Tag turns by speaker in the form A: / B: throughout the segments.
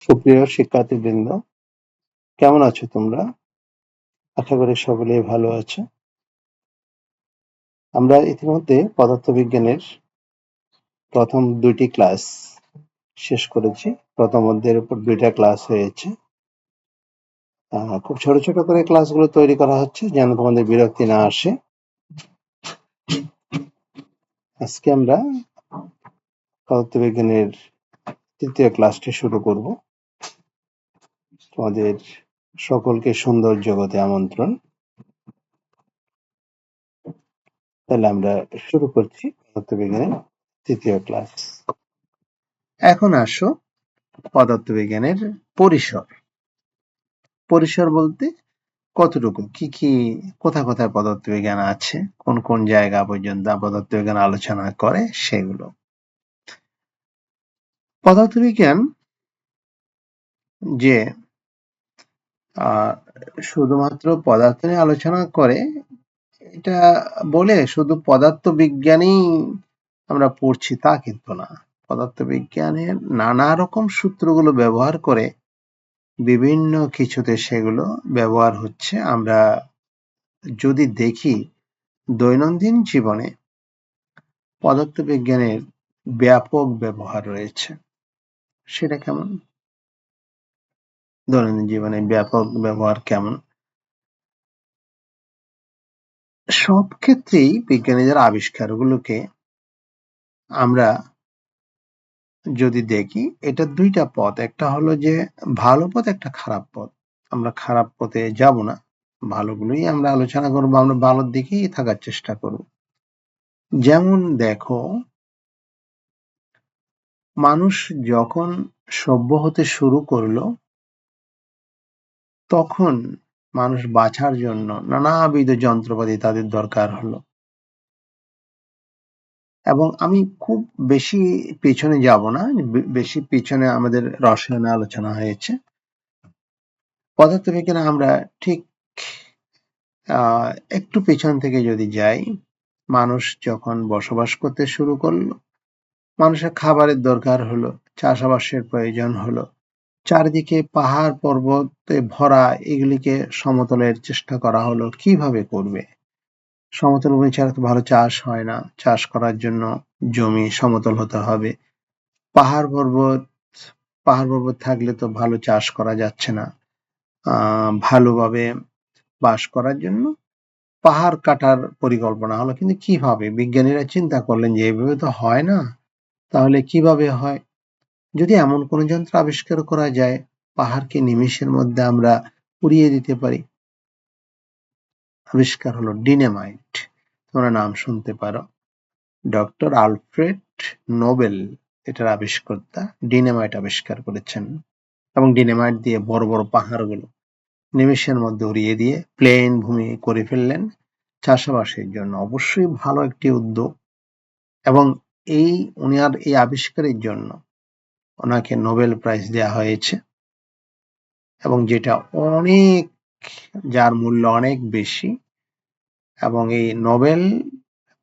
A: সুপ্রিয় শিক্ষার্থীবৃন্দ, কেমন আছো তোমরা? আশা করি সকলেই ভালো আছো। আমরা ইতিমধ্যে পদার্থবিজ্ঞানের প্রথম 2টি ক্লাস শেষ করেছি। প্রথম অধ্যায়ের উপর 2টা ক্লাস হয়েছে। খুব ছোট ছোট করে ক্লাসগুলো তৈরি করা হচ্ছে যেন তোমাদের বিরক্তি না আসে। আজকে আমরা পদার্থবিজ্ঞানের 3য় ক্লাসটি শুরু করব। তোমাদের সকলকে সুন্দর জগতে আমন্ত্রণ। তাহলে আমরা শুরু করছি পদার্থবিজ্ঞানের 3য় ক্লাস। এখন আসো পদার্থবিজ্ঞানের পরিসর। পরিসর বলতে কতটুকু, কি কোথায় কোথায় পদার্থবিজ্ঞান আছে, কোন কোন জায়গা পর্যন্ত পদার্থবিজ্ঞান আলোচনা করে সেগুলো। পদার্থবিজ্ঞান যে শুধুমাত্র পদার্থ নিয়ে আলোচনা করে এটা বলে শুধু পদার্থবিজ্ঞানই আমরা পড়ছি তা কিন্তু না। পদার্থবিজ্ঞানের নানা রকম সূত্রগুলো ব্যবহার করে বিভিন্ন কিছুতে সেগুলো ব্যবহার হচ্ছে। আমরা যদি দেখি দৈনন্দিন জীবনে পদার্থবিজ্ঞানের ব্যাপক ব্যবহার রয়েছে। সেটা কেমন? দৈনন্দিন জীবনে ব্যাপক ব্যবহার কেমন? সব ক্ষেত্রেই বিজ্ঞানীদের আবিষ্কারগুলোকে আমরা যদি দেখি, এটা 2টা পথ। একটা হলো যে ভালো পথ, একটা খারাপ পথ। আমরা খারাপ পথে যাব না, ভালোগুলোই আমরা আলোচনা করব, আমরা ভালোর দিকেই থাকার চেষ্টা করব। যেমন দেখো, মানুষ যখন সভ্য হতে শুরু করলো তখন মানুষ বাঁচার জন্য নানাবিধ যন্ত্রপাতি তাদের দরকার হলো। এবং আমি খুব বেশি পেছনে যাব না, বেশি পিছনে আমাদের রসায়নে আলোচনা হয়েছে। পদার্থবিজ্ঞানে আমরা ঠিক একটু পেছন থেকে যদি যাই, মানুষ যখন বসবাস করতে শুরু করলো, মানুষের খাবারের দরকার হলো, চাষাবাসের প্রয়োজন হলো, চারিদিকে পাহাড় পর্বতে ভরা, এগুলিকে সমতলের চেষ্টা করা হলো। কিভাবে করবে? সমতল ভূমি ছাড়া তো ভালো চাষ হয় না। চাষ করার জন্য জমি সমতল হতে হবে। পাহাড় পর্বত থাকলে তো ভালো চাষ করা যাচ্ছে না। ভালোভাবে বাস করার জন্য পাহাড় কাটার পরিকল্পনা হলো। কিন্তু কিভাবে? বিজ্ঞানীরা চিন্তা করলেন যে এইভাবে তো হয় না, তাহলে কিভাবে হয়? যদি এমন কোন যন্ত্র আবিষ্কার করা যায় পাহাড়কে নিমেষের মধ্যে আমরা উড়িয়ে দিতে পারি। আবিষ্কার হলো ডিনামাইট। তোমরা নাম শুনতে পারো। ডক্টর আলফ্রেড নোবেল এটার আবিষ্কর্তা। ডিনামাইট আবিষ্কার করেছেন এবং ডিনামাইট দিয়ে বড় বড় পাহাড়গুলো নিমেষের মধ্যে উড়িয়ে দিয়ে প্লেন ভূমি করে ফেললেন চাষাবাসের জন্য। অবশ্যই ভালো একটি উদ্যোগ। এবং উনার এই আবিষ্কারের জন্য ওনাকে নোবেল প্রাইজ দেওয়া হয়েছে, এবং যেটা অনেক, যার মূল্য অনেক বেশি। এবং এই নোবেল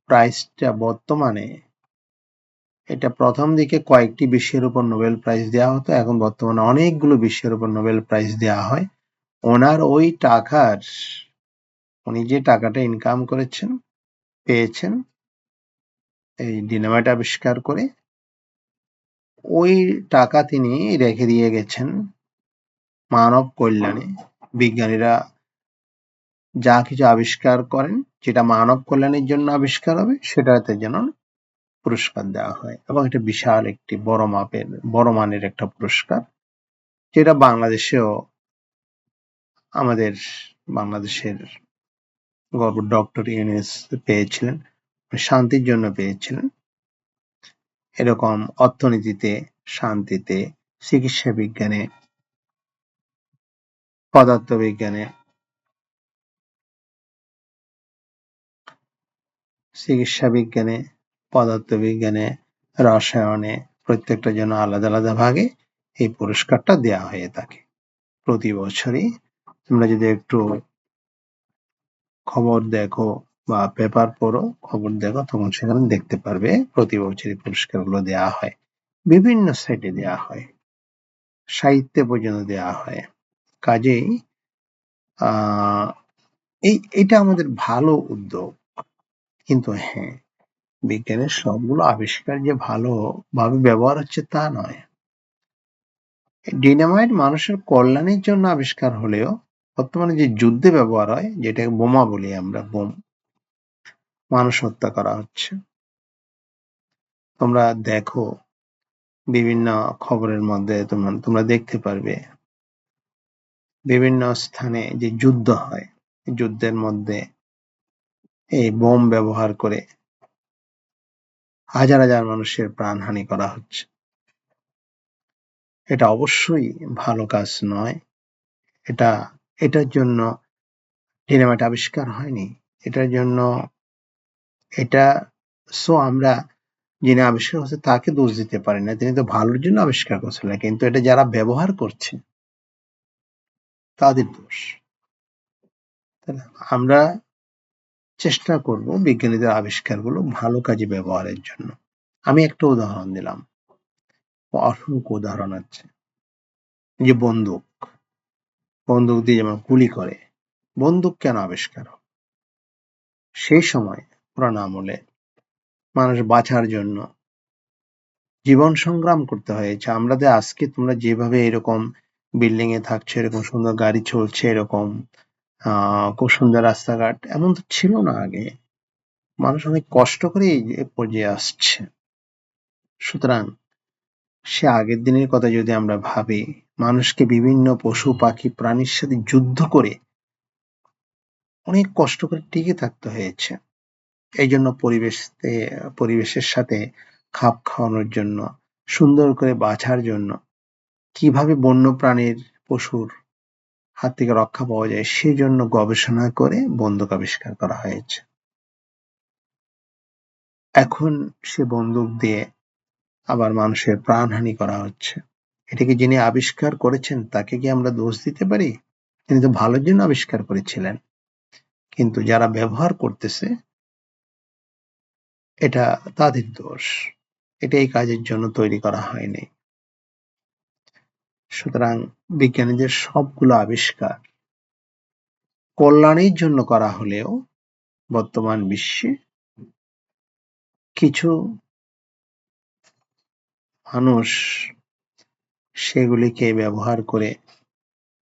A: প্রাইজটা বর্তমানে, এটা প্রথম দিকে কয়েকটি বিষয়ের উপর নোবেল প্রাইজ দেওয়া হতো, এখন বর্তমানে অনেকগুলো বিষয়ের উপর নোবেল প্রাইজ দেওয়া হয়। ওনার ওই টাকার, উনি যে টাকাটা ইনকাম করেছেন, পেয়েছেন এই ডিনামাইট আবিষ্কার করে, ওই টাকা তিনি রেখে দিয়ে গেছেন মানব কল্যাণে। বিজ্ঞানীরা যা কিছু আবিষ্কার করেন যেটা মানব কল্যাণের জন্য আবিষ্কার হবে, সেটাতে যেন পুরস্কার দেওয়া হয়। এবং এটা বিশাল একটি বড় মানের একটা পুরস্কার, যেটা বাংলাদেশেও আমাদের বাংলাদেশের গর্ব ডক্টর ইউনূস পেয়েছিলেন, শান্তির জন্য পেয়েছিলেন। এরকম অর্থনীতিতে, শান্তিতে, চিকিৎসা বিজ্ঞানে, পদার্থবিজ্ঞানে, পদার্থবিজ্ঞানে, রসায়নে, প্রত্যেকটা জন্য আলাদা আলাদা ভাগে এই পুরস্কারটা দেওয়া হয়ে থাকে প্রতি বছরই। তোমরা যদি একটু খবর দেখো বা পেপার পড়ো, খবর দেখো, তখন সেখানে দেখতে পারবে প্রতি বছরই পুরস্কারগুলো দেওয়া হয়। বিভিন্ন সাইটে দেওয়া হয়। সাহিত্যে পর্যন্ত দেওয়া হয়। কাজেই এটা আমাদের ভালো উদ্যোগ। কিন্তু হ্যাঁ, বিজ্ঞানের সবগুলো আবিষ্কার যে ভালোভাবে ব্যবহার হচ্ছে তা নয়। ডিনামাইট মানুষের কল্যাণের জন্য আবিষ্কার হলেও বর্তমানে যে যুদ্ধে ব্যবহার হয়, যেটাকে বোমা বলি আমরা, মানুষ হত্যা করা হচ্ছে। তোমরা দেখো, বিভিন্ন খবরের মধ্যে তোমরা দেখতে পারবে বিভিন্ন স্থানে যে যুদ্ধ হয়, যুদ্ধের মধ্যে এই বোম ব্যবহার করে হাজার হাজার মানুষের প্রাণহানি করা হচ্ছে। এটা অবশ্যই ভালো কাজ নয়। এটার জন্য ডিনামাইট আবিষ্কার হয়নি। এটার জন্য আমরা যিনি আবিষ্কার করছে তাকে দোষ দিতে পারি না। তিনি তো ভালোর জন্য আবিষ্কার করছিলেন, কিন্তু এটা যারা ব্যবহার করছে তাদের দোষ। আমরা চেষ্টা করব বিজ্ঞানীদের আবিষ্কারগুলো ভালো কাজে ব্যবহারের জন্য। আমি একটা উদাহরণ দিলাম, অসংখ্য উদাহরণ আছে। যে বন্দুক দিয়ে যেমন গুলি করে, বন্দুক কেন আবিষ্কার হয়? সেই সময় পুরানো আমলে মানুষ বাঁচার জন্য জীবন সংগ্রাম করতে হয়েছে। আমাদের আজকে তোমরা যেভাবে এরকম বিল্ডিং এ থাকছো, এরকম সুন্দর গাড়ি চলছে, এরকম খুব সুন্দর রাস্তাঘাট, এমন তো ছিল না আগে। মানুষ অনেক কষ্ট করে এই পর্যায়ে আসছে। সুতরাং সে আগের দিনের কথা যদি আমরা ভাবি, মানুষকে বিভিন্ন পশু পাখি প্রাণীর সাথে যুদ্ধ করে অনেক কষ্ট করে টিকে থাকতে হয়েছে। এই জন্য পরিবেশের সাথে খাপ খাওয়ানোর জন্য, সুন্দর করে বাঁচার জন্য, কিভাবে বন্য প্রাণীর পশুর হাত থেকে রক্ষা পাওয়া যায় সেই জন্য গবেষণা করে বন্দুক আবিষ্কার করা হয়েছে। এখন সে বন্দুক দিয়ে আবার মানুষের প্রাণহানি করা হচ্ছে। এটাকে যিনি আবিষ্কার করেছেন তাকে কি আমরা দোষ দিতে পারি? তিনি তো ভালোর জন্য আবিষ্কার করেছিলেন। কিন্তু যারা ব্যবহার করতেছে, এটা তাদের দোষ। এটা এই কাজের জন্য তৈরি করা হয়নি। সুতরাং বিজ্ঞানীদের সবগুলো আবিষ্কার কল্যাণের জন্য করা হলেও বর্তমান বিশ্বে কিছু মানুষ সেগুলিকে ব্যবহার করে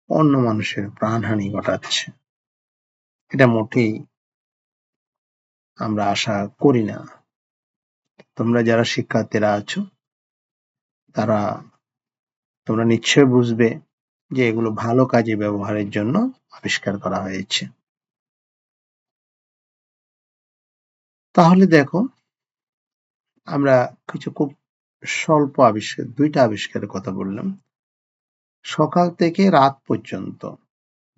A: অন্য মানুষের প্রাণহানি ঘটাচ্ছে। এটা মোটেই আমরা আশা করি না। তোমরা যারা শিক্ষার্থীরা আছো, তোমরা নিশ্চয় বুঝবে যে এগুলো ভালো কাজে ব্যবহারের জন্য আবিষ্কার করা হয়েছে। তাহলে দেখো, আমরা কিছু খুব স্বল্প আবিষ্কার, 2টা আবিষ্কারের কথা বললাম। সকাল থেকে রাত পর্যন্ত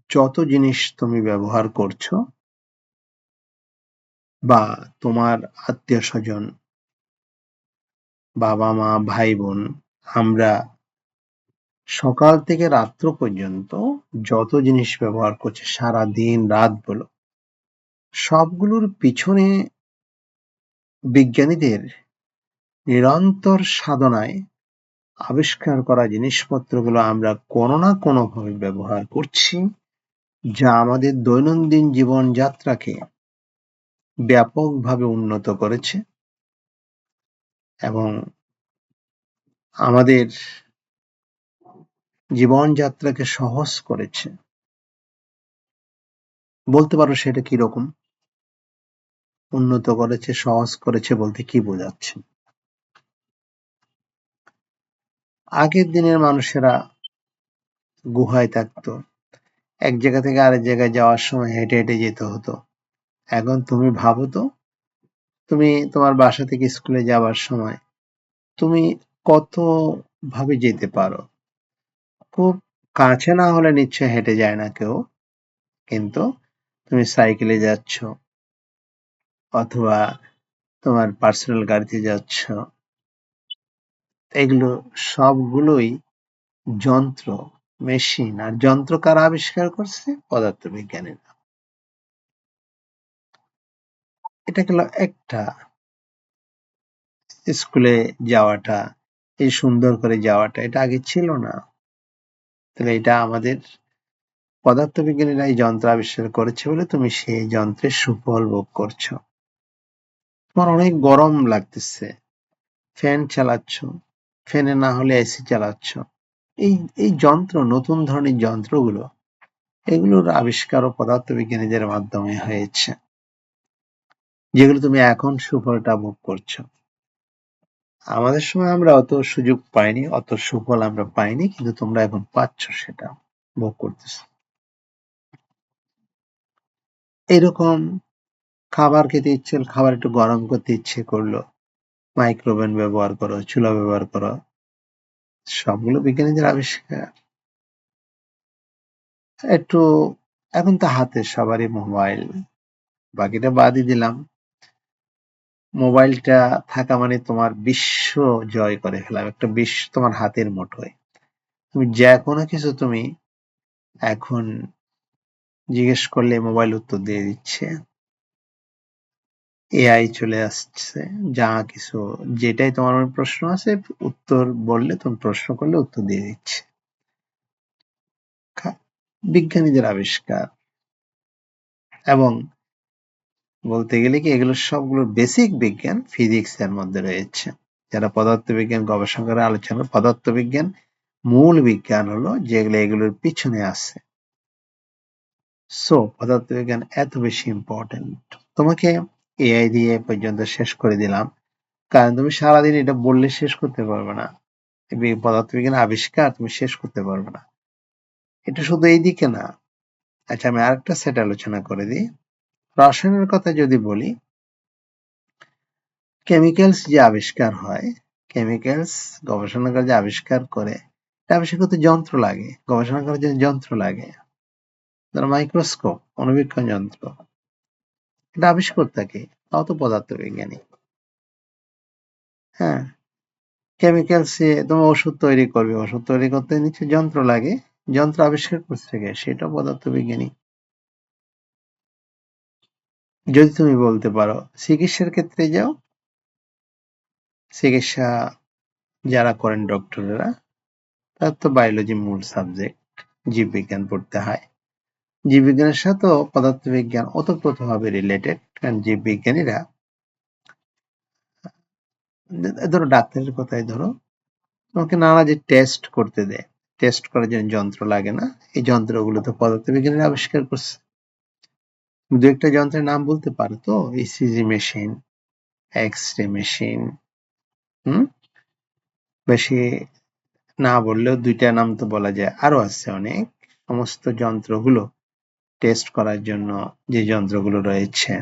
A: যত জিনিস তুমি ব্যবহার করছো, বা তোমার আত্মীয় স্বজন, বাবা মা, ভাই বোন, আমরা সকাল থেকে রাত্র পর্যন্ত যত জিনিস ব্যবহার করছি, সারা দিন রাত বলো, সবগুলোর পিছনে বিজ্ঞানীদের নিরন্তর সাধনায় আবিষ্কার করা জিনিসপত্রগুলো আমরা কোনো না কোনোভাবে ব্যবহার করছি, যা আমাদের দৈনন্দিন জীবনযাত্রাকে ব্যাপকভাবে উন্নত করেছে এবং আমাদের জীবনযাত্রাকে সহজ করেছে। বলতে পারো সেটা কিরকম? উন্নত করেছে, সহজ করেছে বলতে কি বোঝাচ্ছে? আগের দিনের মানুষেরা গুহায় থাকতো, এক জায়গা থেকে আরেক জায়গায় যাওয়ার সময় হেঁটে হেঁটে যেতে হতো। এখন তুমি ভাবো তো, তুমি তোমার বাসা থেকে স্কুলে যাওয়ার সময় তুমি কত ভাবে যেতে পারো। খুব কাছে না হলে নিশ্চয় হেঁটে যায় না কেউ, কিন্তু তুমি সাইকেলে যাচ্ছ অথবা তোমার পার্সোনাল গাড়িতে যাচ্ছ। এগুলো সবগুলোই যন্ত্র, মেশিন। আর যন্ত্র কারা আবিষ্কার করছে? পদার্থবিজ্ঞানীরা। এটা গেল একটা। স্কুলে যাওয়াটা, এই সুন্দর করে যাওয়াটা, এটা আগে ছিল না। তাহলে এটা আমাদের পদার্থবিজ্ঞানীরা এই যন্ত্র আবিষ্কার করেছে বলে তুমি সেই যন্ত্রের সুফল ভোগ করছো। তোমার অনেক গরম লাগতেছে, ফ্যান চালাচ্ছ, ফ্যানে না হলে এসি চালাচ্ছ। এই এই যন্ত্র, নতুন ধরনের যন্ত্রগুলো, এগুলোর আবিষ্কারও পদার্থবিজ্ঞানীদের মাধ্যমে হয়েছে, যেগুলো তুমি এখন সুফলটা ভোগ করছো। আমাদের সময় আমরা অত সুযোগ পাইনি, অত সুফল আমরা পাইনি, কিন্তু তোমরা এখন পাচ্ছ, সেটা ভোগ করতেছো। এরকম খাবার খেতে ইচ্ছে হল, খাবার একটু গরম করতে ইচ্ছে করলো, মাইক্রোওভেন ব্যবহার করো, চুলা ব্যবহার করো, সবগুলো বিজ্ঞানীদের আবিষ্কার। একটু এখন তো হাতে সবারই মোবাইল, বাকিটা বাদই দিলাম। মোবাইলটা থাকা মানে তোমার বিশ্ব জয় করে ফেলা, একটা বিশ্ব তোমার হাতের মুঠোয়। তুমি যে কোনো কিছু তুমি এখন জিজ্ঞেস করলে মোবাইল উত্তর দিয়ে দিচ্ছে, এআই চলে আসছে, যা কিছু যেটাই তোমার মনে প্রশ্ন আছে উত্তর বললে, তুমি প্রশ্ন করলে উত্তর দিয়ে দিচ্ছে। বিজ্ঞানীদের আবিষ্কার। এবং বলতে গেলে কি, এগুলো সবগুলোর বেসিক বিজ্ঞান ফিজিক্স এর মধ্যে রয়েছে। যারা পদার্থবিজ্ঞান গবেষণা করে আলোচনা, পদার্থবিজ্ঞান মূল বিজ্ঞান হলো যেগুলো এগুলোর পিছনে আছে। সো পদার্থবিজ্ঞান এত বেশি ইম্পর্টেন্ট। তোমাকে এআই দিয়ে পর্যন্ত শেষ করে দিলাম, কারণ তুমি সারাদিন এটা বললে শেষ করতে পারবে না। পদার্থবিজ্ঞান আবিষ্কার তুমি শেষ করতে পারবে না। এটা শুধু এই দিকে না। আচ্ছা, আমি আরেকটা সেট আলোচনা করে দিই। রসায়নের কথা যদি বলি, কেমিক্যালস যে আবিষ্কার হয়, কেমিক্যালস গবেষণা করে যে আবিষ্কার করে, এটা আবিষ্কার করতে যন্ত্র লাগে, গবেষণা করার জন্য যন্ত্র লাগে। ধরো মাইক্রোস্কোপ, অণুবীক্ষণ যন্ত্র, এটা আবিষ্কর্তা কে? তাও তো পদার্থবিজ্ঞানী। হ্যাঁ, কেমিক্যালস তুমি ওষুধ তৈরি করবে, ওষুধ তৈরি করতে নিচে যন্ত্র লাগে, যন্ত্র আবিষ্কার করছে কে? সেটাও পদার্থবিজ্ঞানী। যদি তুমি বলতে পারো চিকিৎসার ক্ষেত্রে যাও, চিকিৎসা যারা করেন ডক্টরেরা, তার তো বায়োলজি মূল সাবজেক্ট, জীববিজ্ঞান পড়তে হয়। জীববিজ্ঞানের সাথেও পদার্থবিজ্ঞান ওতপ্রোতভাবে রিলেটেড, কারণ জীববিজ্ঞানীরা, ধরো ডাক্তারের কথাই ধরো, তোমাকে নানা যে টেস্ট করতে দেয়, টেস্ট করার জন্য যন্ত্র লাগে না, এই যন্ত্রগুলো তো পদার্থবিজ্ঞানীরা আবিষ্কার করছে। দু একটা যন্ত্রের নাম বলতে পারো তো? ECG machine, X ray machine, বেশি না বললেও দুইটা নাম তো বলা যায়, আরো আছে অনেক। সমস্ত যন্ত্রগুলো টেস্ট করার জন্য যে যন্ত্রগুলো রয়েছে,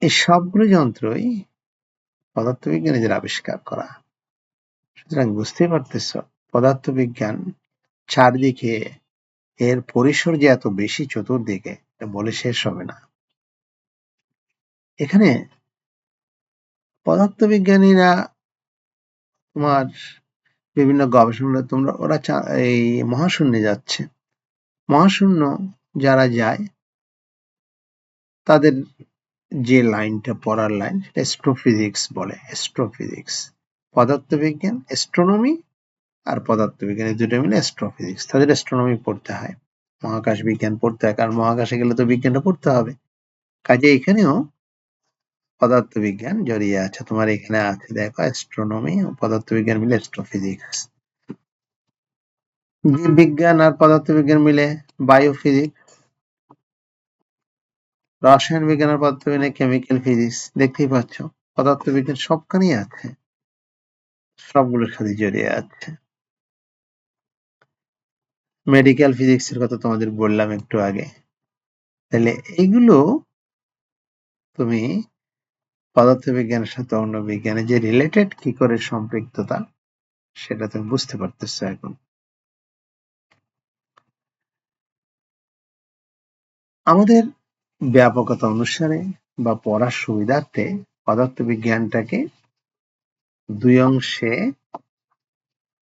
A: এই সবগুলো যন্ত্রই পদার্থবিজ্ঞানীদের আবিষ্কার করা। সুতরাং বুঝতেই পারতেছ পদার্থবিজ্ঞান চারদিকে, এর পরিসর যে এত বেশি চতুর্দিকে, বলে শেষ হবে না। এখানে পদার্থবিজ্ঞানীরা তোমার বিভিন্ন গবেষণা, তোমরা ওরা এই মহাশূন্যে যাচ্ছে। মহাশূন্য যারা যায়, তাদের যে লাইনটা পড়ার লাইন, সেটা অ্যাস্ট্রোফিজিক্স বলে। অ্যাস্ট্রোফিজিক্স, পদার্থবিজ্ঞান, অ্যাস্ট্রোনমি আর পদার্থবিজ্ঞান, এই দুটো মিলে অ্যাস্ট্রোফিজিক্স। তাদের অ্যাস্ট্রোনমি পড়তে হয়, মহাকাশ বিজ্ঞান পড়তে হয়, কারণ মহাকাশে গেলে তো বিজ্ঞানটা পড়তে হবে। কাজে এখানেও পদার্থবিজ্ঞান জড়িয়ে আছে। তোমার এখানে আছে দেখো, অ্যাস্ট্রোনমি ও পদার্থবিজ্ঞান মিলে অ্যাস্ট্রোফিজিক্স। জীববিজ্ঞান আর পদার্থবিজ্ঞান মিলে বায়োফিজিক্স। রসায়ন বিজ্ঞান আর পদার্থবিজ্ঞানে কেমিক্যাল ফিজিক্স। দেখতেই পাচ্ছ পদার্থবিজ্ঞান সবখানেই আছে, সবগুলোর সাথে জড়িয়ে আছে। মেডিকেল ফিজিক্সের কথা তোমাদের বললাম একটু আগে। তাহলে এইগুলো তুমি পদার্থবিজ্ঞানের সাথে অন্য বিজ্ঞানের যে রিলেটেড কি করে সম্পৃক্ততা, সেটা তুমি বুঝতে পারতেছো এখন। আমাদের ব্যাপকতা অনুসারে বা পড়ার সুবিধার্থে পদার্থবিজ্ঞানটাকে দুই অংশে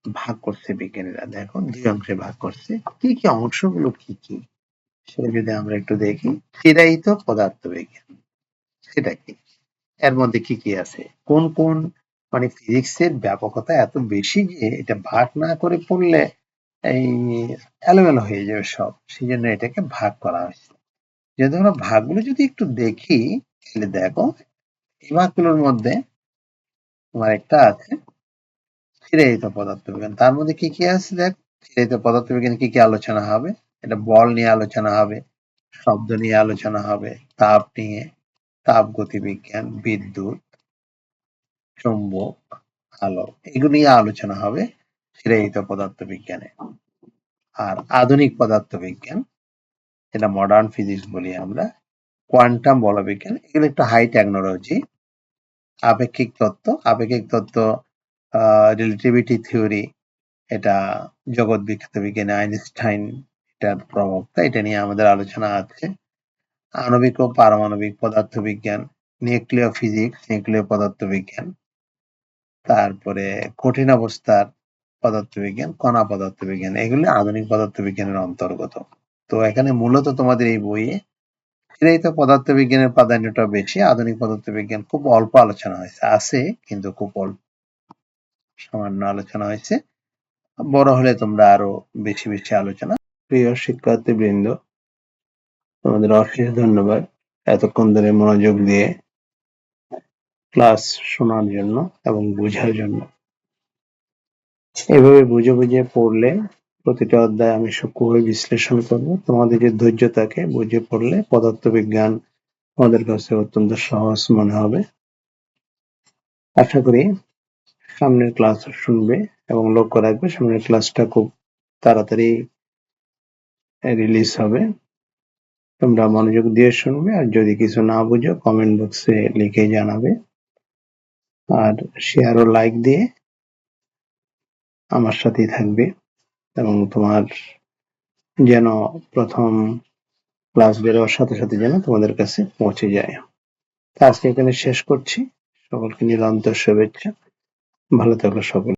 A: ভাগ করছে বিজ্ঞানীরা। দেখো, দুই অংশে ভাগ করছে। কি কি অংশগুলো কি কি, সেটা যদি আমরা একটু দেখি। সেটাই তো পদার্থবিজ্ঞান। সেটা কি, এর মধ্যে কি কি আছে, কোন কোন মানে ফিজিক্সের ব্যাপকতা এত বেশি যে এটা ভাগ না করে পড়লে এই এলোমেলো হয়ে যাবে সব, সেই জন্য এটাকে ভাগ করা হয়েছে। যদি আমরা ভাগগুলো যদি একটু দেখি, তাহলে দেখো এই ভাগগুলোর মধ্যে তোমার একটা আছে চিরায়িত পদার্থবিজ্ঞান। তার মধ্যে কি কি আছে দেখ, চিরায়িত পদার্থবিজ্ঞানে কি কি আলোচনা হবে, এটা বল নিয়ে আলোচনা হবে, শব্দ নিয়ে আলোচনা হবে, তাপ নিয়ে, তাপ গতিবিজ্ঞান, বিদ্যুৎ, চৌম্বক, আলো, এগুলো নিয়ে আলোচনা হবে চিরায়িত পদার্থবিজ্ঞানে। আর আধুনিক পদার্থবিজ্ঞান, যেটা মডার্ন ফিজিক্স বলি আমরা, কোয়ান্টাম বলবিজ্ঞান, এগুলো একটু হাই টেকনোলজি। আপেক্ষিক তত্ত্ব রিলেটিভিটি থিওরি, এটা জগৎ বিখ্যাত বিজ্ঞানী আইনস্টাইন এটার প্রবক্তা, এটা নিয়ে আমাদের আলোচনা আছে। আণবিক ও পারমাণবিক পদার্থবিজ্ঞান, নিউক্লিয় ফিজিক্স, নিউক্লিয় পদার্থবিজ্ঞান, তারপরে কঠিন অবস্থার পদার্থবিজ্ঞান, কণা পদার্থবিজ্ঞান, এগুলো আধুনিক পদার্থবিজ্ঞানের অন্তর্গত। তো এখানে মূলত তোমাদের এই বইয়ে চিরায়িত পদার্থবিজ্ঞানের প্রাধান্যটা বেশি, আধুনিক পদার্থবিজ্ঞান খুব অল্প আলোচনা হয়েছে, আছে কিন্তু খুব অল্প, সামান্য আলোচনা হয়েছে। বড় হলে তোমরা আরো বেশি বেশি আলোচনা। প্রিয় শিক্ষার্থীবৃন্দ, তোমাদের অশেষ ধন্যবাদ এতক্ষণ ধরে মনোযোগ দিয়ে ক্লাস শোনার জন্য এবং বোঝার জন্য। এভাবে বুঝে বুঝে পড়লে প্রতিটা অধ্যায় আমি সূক্ষ্মভাবে বিশ্লেষণ করব। তোমাদের যে ধৈর্য থাকে, বুঝে পড়লে পদার্থবিজ্ঞান আমাদের কাছে অত্যন্ত সহজ মনে হবে। আশা করি সামনের ক্লাস শুনবে এবং লক্ষ্য রাখবে সামনের ক্লাসটা খুব তাড়াতাড়ি রিলিজ হবে। তোমরা মনোযোগ দিয়ে শুনবে, আর যদি কিছু না বুঝো কমেন্ট বক্সে লিখে জানাবে, আর শেয়ার ও লাইক দিয়ে আমার সাথেই থাকবে এবং তোমার যেন প্রথম ক্লাস বেরোবার সাথে সাথে যেন তোমাদের কাছে পৌঁছে যায়। আজকে এখানে শেষ করছি। সকলকে নিরন্তর শুভেচ্ছা। ভালো থাকো সকলে।